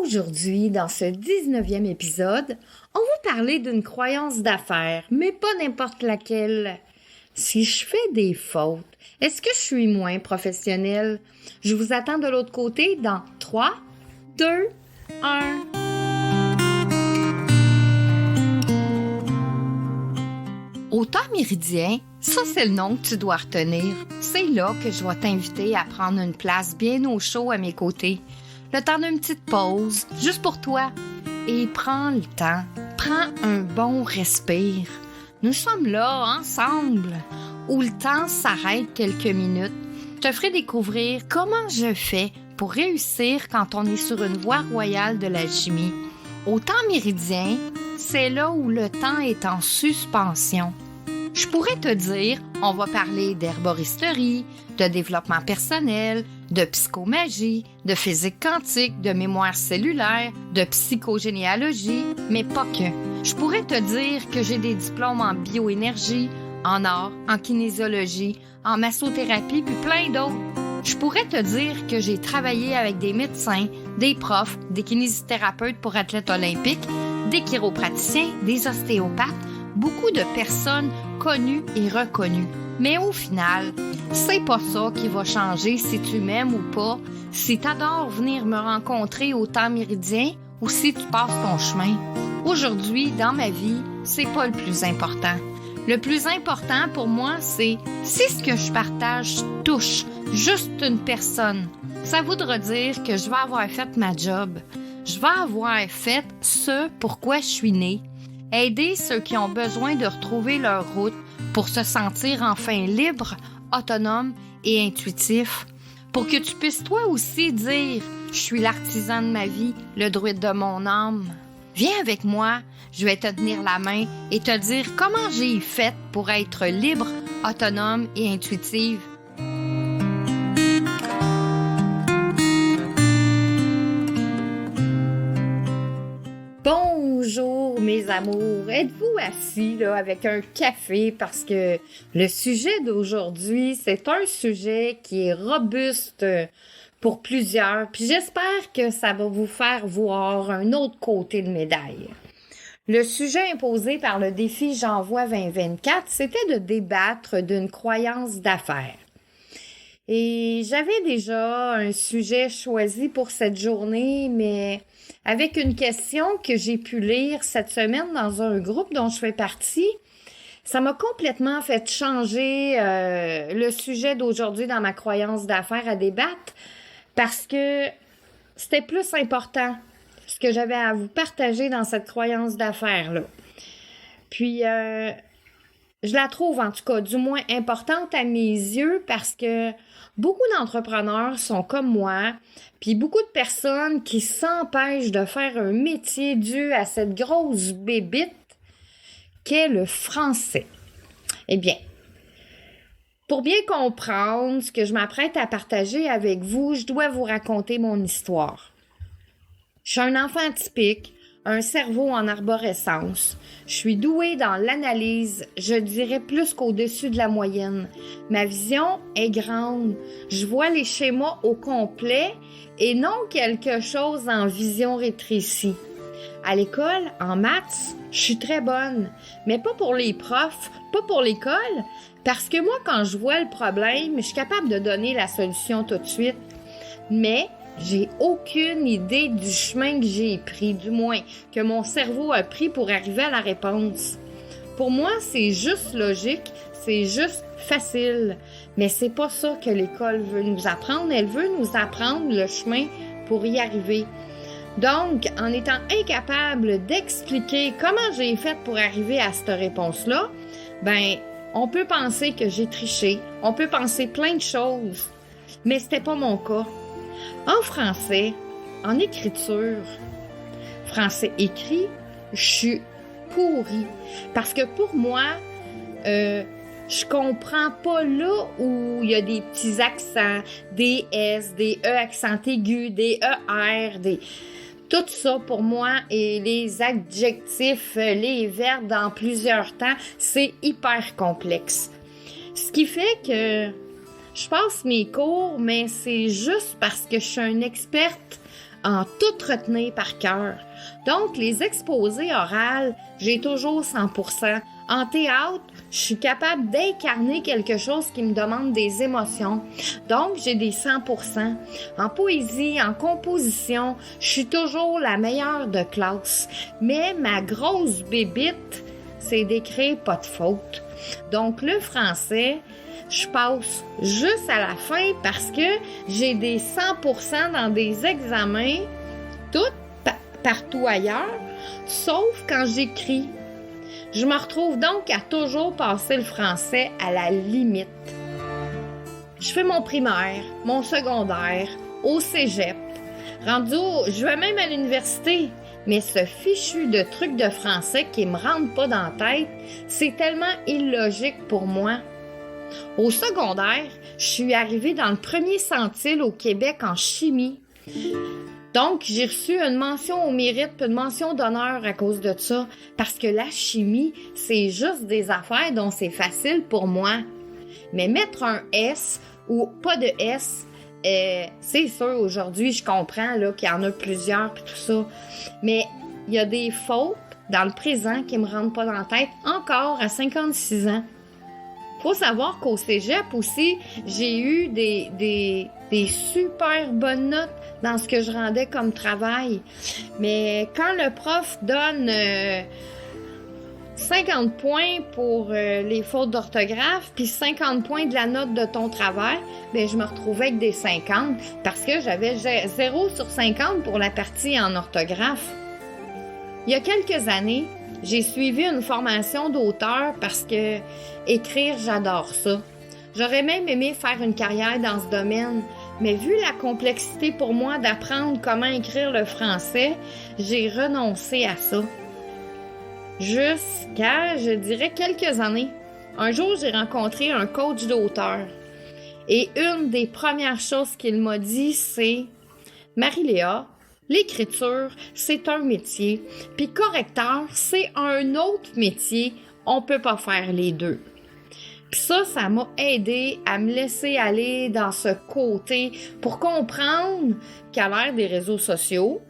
Aujourd'hui, dans ce 19e épisode, on va parler d'une croyance d'affaires, mais pas n'importe laquelle. Si je fais des fautes, est-ce que je suis moins professionnelle? Je vous attends de l'autre côté dans 3, 2, 1. Au temps méridien, ça c'est le nom que tu dois retenir. C'est là que je vais t'inviter à prendre une place bien au chaud à mes côtés. Le temps d'une petite pause, juste pour toi. Et prends le temps, prends un bon respire. Nous sommes là, ensemble, où le temps s'arrête quelques minutes. Je te ferai découvrir comment je fais pour réussir quand on est sur une voie royale de l'alchimie. Au temps méridien, c'est là où le temps est en suspension. Je pourrais te dire, on va parler d'herboristerie, de développement personnel, de psychomagie, de physique quantique, de mémoire cellulaire, de psychogénéalogie, mais pas que. Je pourrais te dire que j'ai des diplômes en bioénergie, en art, en kinésiologie, en massothérapie, puis plein d'autres. Je pourrais te dire que j'ai travaillé avec des médecins, des profs, des kinésithérapeutes pour athlètes olympiques, des chiropraticiens, des ostéopathes, beaucoup de personnes connues et reconnues. Mais au final, c'est pas ça qui va changer si tu m'aimes ou pas, si t'adores venir me rencontrer au temps méridien ou si tu passes ton chemin. Aujourd'hui, dans ma vie, c'est pas le plus important. Le plus important pour moi, c'est si ce que je partage touche juste une personne. Ça voudra dire que je vais avoir fait ma job. Je vais avoir fait ce pourquoi je suis née. Aider ceux qui ont besoin de retrouver leur route pour se sentir enfin libre, autonome et intuitif. Pour que tu puisses toi aussi dire « Je suis l'artisan de ma vie, le druide de mon âme ». Viens avec moi, je vais te tenir la main et te dire comment j'ai fait pour être libre, autonome et intuitive. Bonjour mes amours, êtes-vous assis là avec un café parce que le sujet d'aujourd'hui, c'est un sujet qui est robuste pour plusieurs, puis j'espère que ça va vous faire voir un autre côté de médaille. Le sujet imposé par le défi J'envoie 2024, c'était de débattre d'une croyance d'affaires. Et j'avais déjà un sujet choisi pour cette journée, mais avec une question que j'ai pu lire cette semaine dans un groupe dont je fais partie, ça m'a complètement fait changer le sujet d'aujourd'hui dans ma croyance d'affaires à débattre parce que c'était plus important ce que j'avais à vous partager dans cette croyance d'affaires-là. Puis, je la trouve en tout cas du moins importante à mes yeux parce que beaucoup d'entrepreneurs sont comme moi, puis beaucoup de personnes qui s'empêchent de faire un métier dû à cette grosse bébite qu'est le français. Eh bien, pour bien comprendre ce que je m'apprête à partager avec vous, je dois vous raconter mon histoire. Je suis un enfant typique, un cerveau en arborescence. Je suis douée dans l'analyse, je dirais plus qu'au-dessus de la moyenne. Ma vision est grande. Je vois les schémas au complet et non quelque chose en vision rétrécie. À l'école, en maths, je suis très bonne, mais pas pour les profs, pas pour l'école, parce que moi, quand je vois le problème, je suis capable de donner la solution tout de suite. Mais j'ai aucune idée du chemin que j'ai pris, du moins que mon cerveau a pris pour arriver à la réponse. Pour moi, c'est juste logique, c'est juste facile, mais c'est pas ça que l'école veut nous apprendre. Elle veut nous apprendre le chemin pour y arriver. Donc, en étant incapable d'expliquer comment j'ai fait pour arriver à cette réponse-là, on peut penser que j'ai triché, on peut penser plein de choses, mais c'était pas mon cas. En français, en écriture, français écrit, je suis pourrie. Parce que pour moi, je comprends pas là où il y a des petits accents, des S, des E accent aigu, des ER, tout ça pour moi et les adjectifs, les verbes dans plusieurs temps, c'est hyper complexe. Ce qui fait que je passe mes cours, mais c'est juste parce que je suis une experte en tout retenir par cœur. Donc, les exposés orales, j'ai toujours 100%. En théâtre, je suis capable d'incarner quelque chose qui me demande des émotions. Donc, j'ai des 100%. En poésie, en composition, je suis toujours la meilleure de classe. Mais ma grosse bébite, c'est d'écrire pas de faute. Donc, le français, je passe juste à la fin parce que j'ai des 100% dans des examens, partout ailleurs, sauf quand j'écris. Je me retrouve donc à toujours passer le français à la limite. Je fais mon primaire, mon secondaire, au cégep. Je vais même à l'université. Mais ce fichu de truc de français qui me rentre pas dans la tête, c'est tellement illogique pour moi. Au secondaire, je suis arrivée dans le premier centile au Québec en chimie. Donc, j'ai reçu une mention au mérite puis une mention d'honneur à cause de ça, parce que la chimie, c'est juste des affaires dont c'est facile pour moi. Mais mettre un S ou pas de S, c'est sûr, aujourd'hui, je comprends là, qu'il y en a plusieurs puis tout ça. Mais il y a des fautes dans le présent qui me rentrent pas dans la tête encore à 56 ans. Faut savoir qu'au cégep aussi, j'ai eu des super bonnes notes dans ce que je rendais comme travail. Mais quand le prof donne 50 points pour les fautes d'orthographe, puis 50 points de la note de ton travail, ben je me retrouvais avec des 50 parce que j'avais 0 sur 50 pour la partie en orthographe. Il y a quelques années, j'ai suivi une formation d'auteur parce que écrire, j'adore ça. J'aurais même aimé faire une carrière dans ce domaine, mais vu la complexité pour moi d'apprendre comment écrire le français, j'ai renoncé à ça. Jusqu'à, je dirais, quelques années. Un jour, j'ai rencontré un coach d'auteur. Et une des premières choses qu'il m'a dit, c'est « Marie-Léa, l'écriture, c'est un métier, puis correcteur, c'est un autre métier. On peut pas faire les deux. » Puis ça m'a aidé à me laisser aller dans ce côté pour comprendre qu'à l'ère des réseaux sociaux,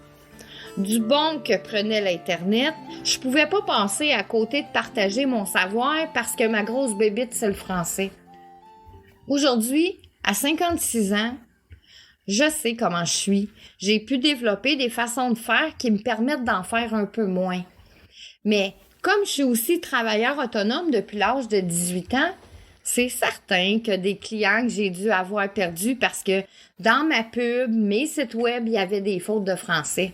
du bon que prenait l'Internet, je pouvais pas passer à côté de partager mon savoir parce que ma grosse bébite, c'est le français. Aujourd'hui, à 56 ans, je sais comment je suis. J'ai pu développer des façons de faire qui me permettent d'en faire un peu moins. Mais comme je suis aussi travailleur autonome depuis l'âge de 18 ans, c'est certain que des clients que j'ai dû avoir perdus parce que dans ma pub, mes sites web, il y avait des fautes de français.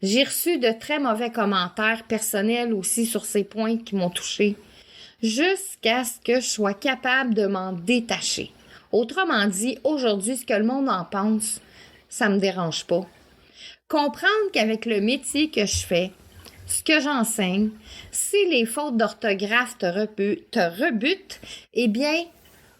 J'ai reçu de très mauvais commentaires personnels aussi sur ces points qui m'ont touché, jusqu'à ce que je sois capable de m'en détacher. Autrement dit, aujourd'hui, ce que le monde en pense, ça me dérange pas. Comprendre qu'avec le métier que je fais, ce que j'enseigne, si les fautes d'orthographe te rebutent, eh bien,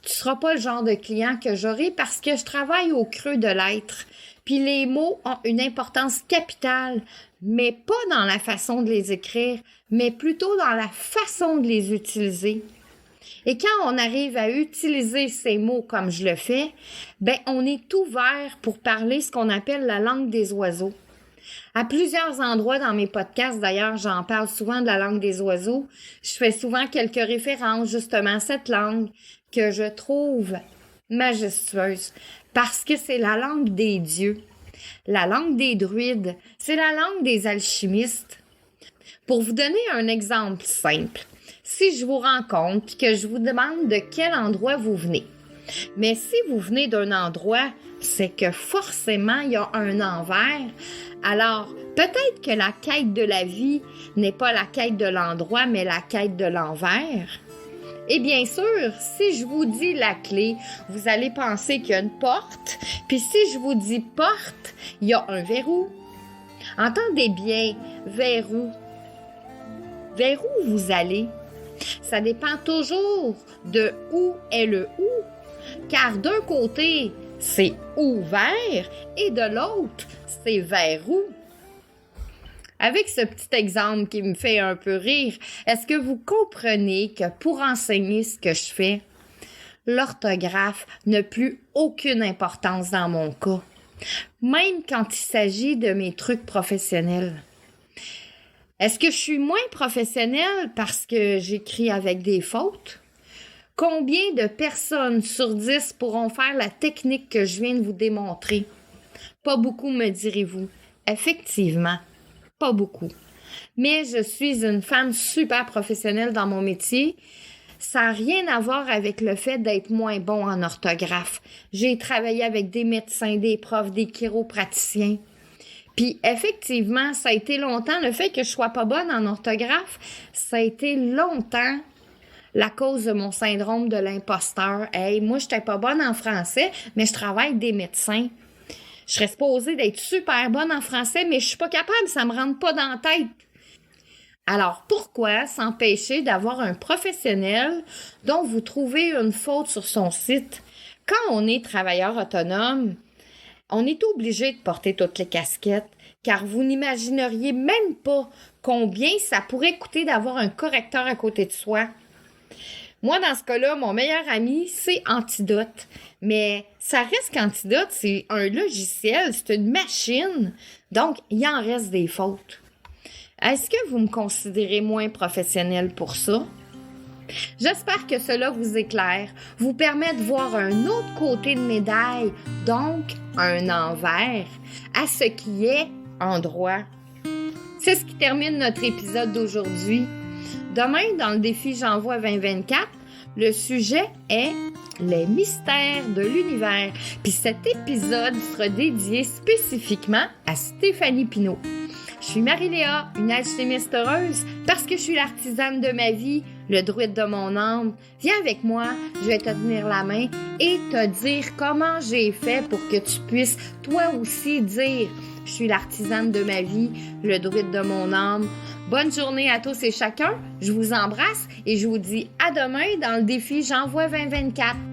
tu seras pas le genre de client que j'aurai parce que je travaille au creux de l'être. Puis les mots ont une importance capitale, mais pas dans la façon de les écrire, mais plutôt dans la façon de les utiliser. Et quand on arrive à utiliser ces mots comme je le fais, ben on est ouvert pour parler ce qu'on appelle la langue des oiseaux. À plusieurs endroits dans mes podcasts, d'ailleurs, j'en parle souvent de la langue des oiseaux. Je fais souvent quelques références justement à cette langue que je trouve majestueuse parce que c'est la langue des dieux, la langue des druides, c'est la langue des alchimistes. Pour vous donner un exemple simple, si je vous rencontre et que je vous demande de quel endroit vous venez, mais si vous venez d'un endroit, c'est que forcément il y a un envers. Alors, peut-être que la quête de la vie n'est pas la quête de l'endroit, mais la quête de l'envers. Et bien sûr, si je vous dis la clé, vous allez penser qu'il y a une porte. Puis si je vous dis porte, il y a un verrou. Entendez bien, verrou. Vers où vous allez? Ça dépend toujours de où est le où. Car d'un côté, c'est ouvert et de l'autre, c'est vers où. Avec ce petit exemple qui me fait un peu rire, est-ce que vous comprenez que pour enseigner ce que je fais, l'orthographe n'a plus aucune importance dans mon cas? même quand il s'agit de mes trucs professionnels. Est-ce que je suis moins professionnelle parce que j'écris avec des fautes? Combien de personnes sur 10 pourront faire la technique que je viens de vous démontrer? Pas beaucoup, me direz-vous. Effectivement, pas beaucoup. Mais je suis une femme super professionnelle dans mon métier. Ça n'a rien à voir avec le fait d'être moins bon en orthographe. J'ai travaillé avec des médecins, des profs, des chiropraticiens. Puis effectivement, ça a été longtemps, le fait que je sois pas bonne en orthographe, ça a été longtemps la cause de mon syndrome de l'imposteur. Hey, moi, j'étais pas bonne en français, mais je travaille avec des médecins. Je serais supposée d'être super bonne en français, mais je suis pas capable, ça me rentre pas dans la tête. Alors, pourquoi s'empêcher d'avoir un professionnel dont vous trouvez une faute sur son site? Quand on est travailleur autonome, on est obligé de porter toutes les casquettes, car vous n'imagineriez même pas combien ça pourrait coûter d'avoir un correcteur à côté de soi. Moi, dans ce cas-là, mon meilleur ami, c'est Antidote. Mais ça reste qu'Antidote, c'est un logiciel, c'est une machine. Donc, il en reste des fautes. Est-ce que vous me considérez moins professionnel pour ça? J'espère que cela vous éclaire, vous permet de voir un autre côté de médaille, donc un envers, à ce qui est en droit. C'est ce qui termine notre épisode d'aujourd'hui. Demain, dans le défi J'envoie 2024, le sujet est les mystères de l'univers. Puis cet épisode sera dédié spécifiquement à Stéphanie Pinault. Je suis Marie-Léa, une alchimiste heureuse, parce que je suis l'artisane de ma vie, le druide de mon âme. Viens avec moi, je vais te tenir la main et te dire comment j'ai fait pour que tu puisses toi aussi dire « Je suis l'artisane de ma vie, le druide de mon âme ». Bonne journée à tous et chacun, je vous embrasse et je vous dis à demain dans le défi J'envoie 2024.